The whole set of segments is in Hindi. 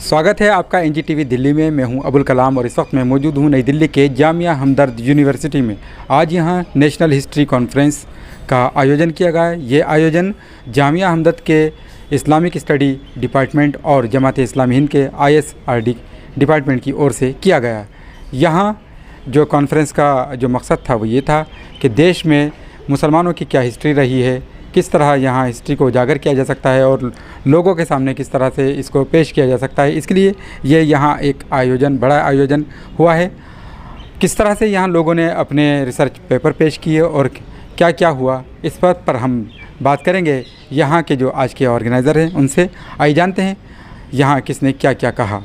स्वागत है आपका एनजीटीवी दिल्ली में। मैं हूं अबुल कलाम और इस वक्त मैं मौजूद हूं नई दिल्ली के जामिया हमदर्द यूनिवर्सिटी में। आज यहां नेशनल हिस्ट्री कॉन्फ्रेंस का आयोजन किया गया है। ये आयोजन जामिया हमदर्द के इस्लामिक स्टडी डिपार्टमेंट और जमात इस्लामी हिंद के ISRD डिपार्टमेंट की ओर से किया गया है। यहाँ जो कॉन्फ्रेंस का जो मकसद था वो ये था कि देश में मुसलमानों की क्या हिस्ट्री रही है, किस तरह यहाँ हिस्ट्री को उजागर किया जा सकता है और लोगों के सामने किस तरह से इसको पेश किया जा सकता है। इसके लिए ये यहाँ एक बड़ा आयोजन हुआ है। किस तरह से यहाँ लोगों ने अपने रिसर्च पेपर पेश किए और क्या क्या हुआ, इस पर हम बात करेंगे यहाँ के जो आज के ऑर्गेनाइज़र हैं उनसे। आइए जानते हैं यहाँ किसने क्या क्या कहा।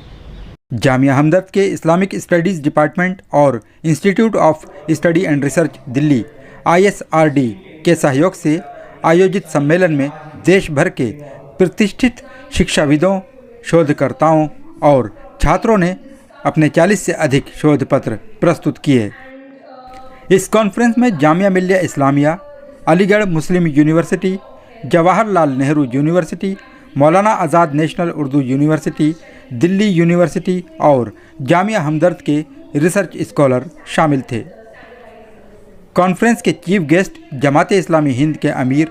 जामिया हमदर्द के इस्लामिक स्टडीज़ डिपार्टमेंट और institute of study and research Delhi ISRD के सहयोग से आयोजित सम्मेलन में देश भर के प्रतिष्ठित शिक्षाविदों, शोधकर्ताओं और छात्रों ने अपने 40 से अधिक शोध पत्र प्रस्तुत किए। इस कॉन्फ्रेंस में Jamia Millia Islamia, Aligarh Muslim university, Jawaharlal Nehru university, Maulana Azad national Urdu university, Delhi university और जामिया हमदर्द के रिसर्च स्कॉलर शामिल थे। कॉन्फ्रेंस के चीफ गेस्ट जमात इस्लामी हिंद के अमीर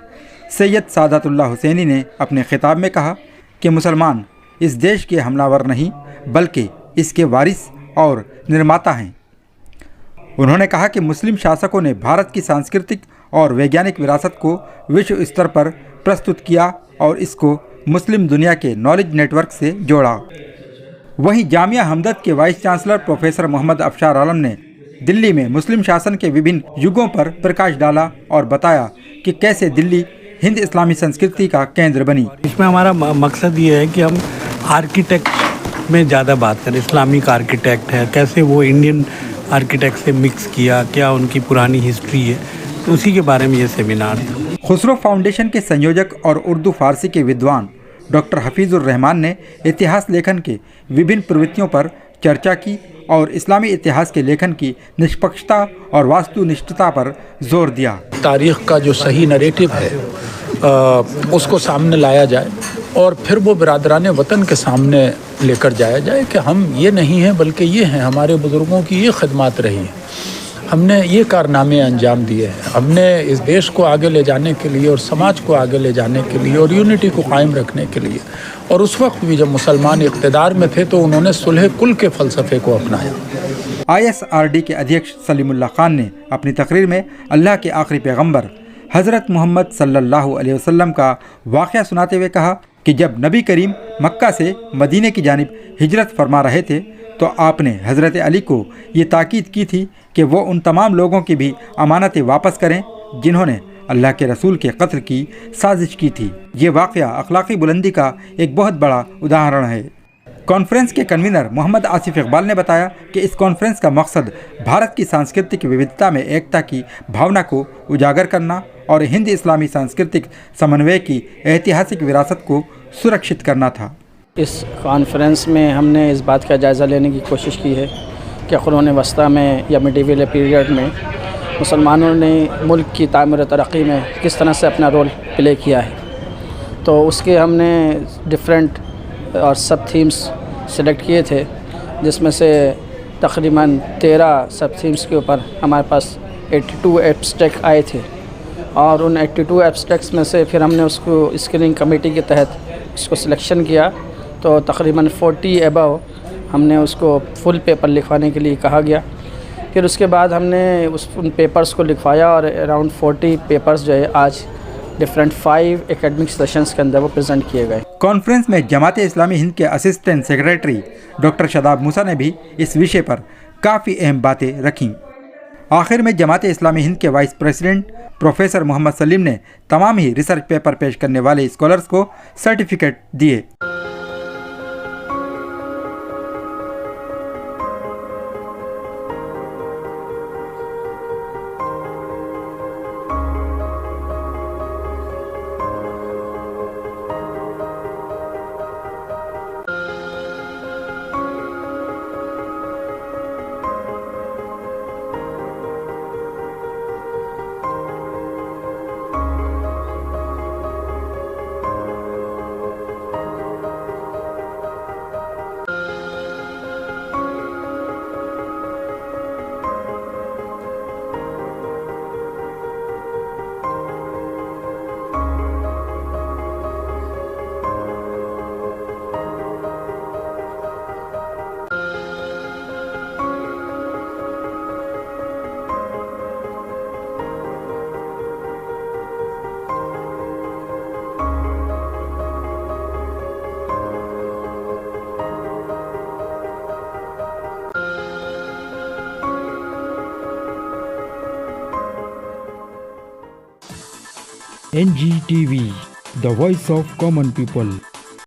सैयद सादतुल्लाह हुसैनी ने अपने खिताब में कहा कि मुसलमान इस देश के हमलावर नहीं बल्कि इसके वारिस और निर्माता हैं। उन्होंने कहा कि मुस्लिम शासकों ने भारत की सांस्कृतिक और वैज्ञानिक विरासत को विश्व स्तर पर प्रस्तुत किया और इसको मुस्लिम दुनिया के नॉलेज नेटवर्क से जोड़ा। वहीं जामिया हमदर्द के वाइस चांसलर प्रोफेसर मोहम्मद अफशार आलम ने दिल्ली में मुस्लिम शासन के विभिन्न युगों पर प्रकाश डाला और बताया कि कैसे दिल्ली हिंद इस्लामी संस्कृति का केंद्र बनी। इसमें हमारा मकसद ये है कि हम आर्किटेक्ट में ज़्यादा बात करें। इस्लामिक आर्किटेक्ट है, कैसे वो इंडियन आर्किटेक्ट से मिक्स किया, क्या उनकी पुरानी हिस्ट्री है, तो उसी के बारे में ये सेमिनार था। खुसरो फाउंडेशन के संयोजक और उर्दू फारसी के विद्वान डॉक्टर हफीजुर रहमान ने इतिहास लेखन के विभिन्न प्रवृत्तियों पर चर्चा की और इस्लामी इतिहास के लेखन की निष्पक्षता और वास्तुनिष्ठता पर जोर दिया। तारीख़ का जो सही नरेटिव है उसको सामने लाया जाए और फिर वो बिरादरान वतन के सामने लेकर जाया जाए कि हम ये नहीं हैं बल्कि ये हैं, हमारे बुज़ुर्गों की ये खिदमत रही हैं, हमने ये कारनामे अंजाम दिए हैं, हमने इस देश को आगे ले जाने के लिए और समाज को आगे ले जाने के लिए और यूनिटी को कायम रखने के लिए। और उस वक्त भी जब मुसलमान इक़्तिदार में थे तो उन्होंने सुलह कुल के फ़लसफ़े को अपनाया। ISRD के अध्यक्ष सलीमुल्लाह खान ने अपनी तकरीर में अल्लाह के आखिरी पैगंबर हज़रत मोहम्मद सल्लल्लाहु अलैहि वसल्लम का वाक़या सुनाते हुए कहा कि जब नबी करीम मक्का से मदीने की जानिब हिजरत फरमा रहे थे तो आपने हज़रत अली को ये ताकीद की थी कि वो उन तमाम लोगों की भी अमानतें वापस करें जिन्होंने अल्लाह के रसूल के कत्ल की साजिश की थी। ये वाक़या अखलाक़ी बुलंदी का एक बहुत बड़ा उदाहरण है। कॉन्फ्रेंस के कन्वीनर मोहम्मद आसिफ इकबाल ने बताया कि इस कॉन्फ्रेंस का मकसद भारत की सांस्कृतिक विविधता में एकता की भावना को उजागर करना और हिंद इस्लामी सांस्कृतिक समन्वय की ऐतिहासिक विरासत को सुरक्षित करना था। इस कॉन्फ्रेंस में हमने इस बात का जायज़ा लेने की कोशिश की है कि क़ुरून वस्ता में या मिडीवल पीरियड में मुसलमानों ने मुल्क की तामीर तरक्की में किस तरह से अपना रोल प्ले किया है। तो उसके हमने डिफरेंट और सब थीम्स सेलेक्ट किए थे, जिसमें से तकरीबन 13 सब थीम्स के ऊपर हमारे पास 82 एब्स्ट्रैक्ट आए थे और उन 82 एब्स्ट्रैक्ट्स में से फिर हमने उसको स्क्रीनिंग कमेटी के तहत उसको सिलेक्शन किया। तो तकरीबन 40 अबव हमने उसको फुल पेपर लिखवाने के लिए कहा गया। फिर उसके बाद हमने उन पेपर्स को लिखवाया और अराउंड 40 पेपर्स जो है आज डिफरेंट 5 एकेडमिक सेशंस के अंदर वो प्रेजेंट किए गए। कॉन्फ्रेंस में जमात इस्लामी हिंद के असिस्टेंट सेक्रेटरी डॉक्टर शदाब मूसा ने भी इस विषय पर काफ़ी अहम बातें रखीं। आखिर में जमात इस्लामी हिंद के vice president professor Mohammad Salim ने तमाम ही रिसर्च पेपर पेश करने वाले स्कॉलर्स को सर्टिफिकेट दिए। NGTV, the voice of common people.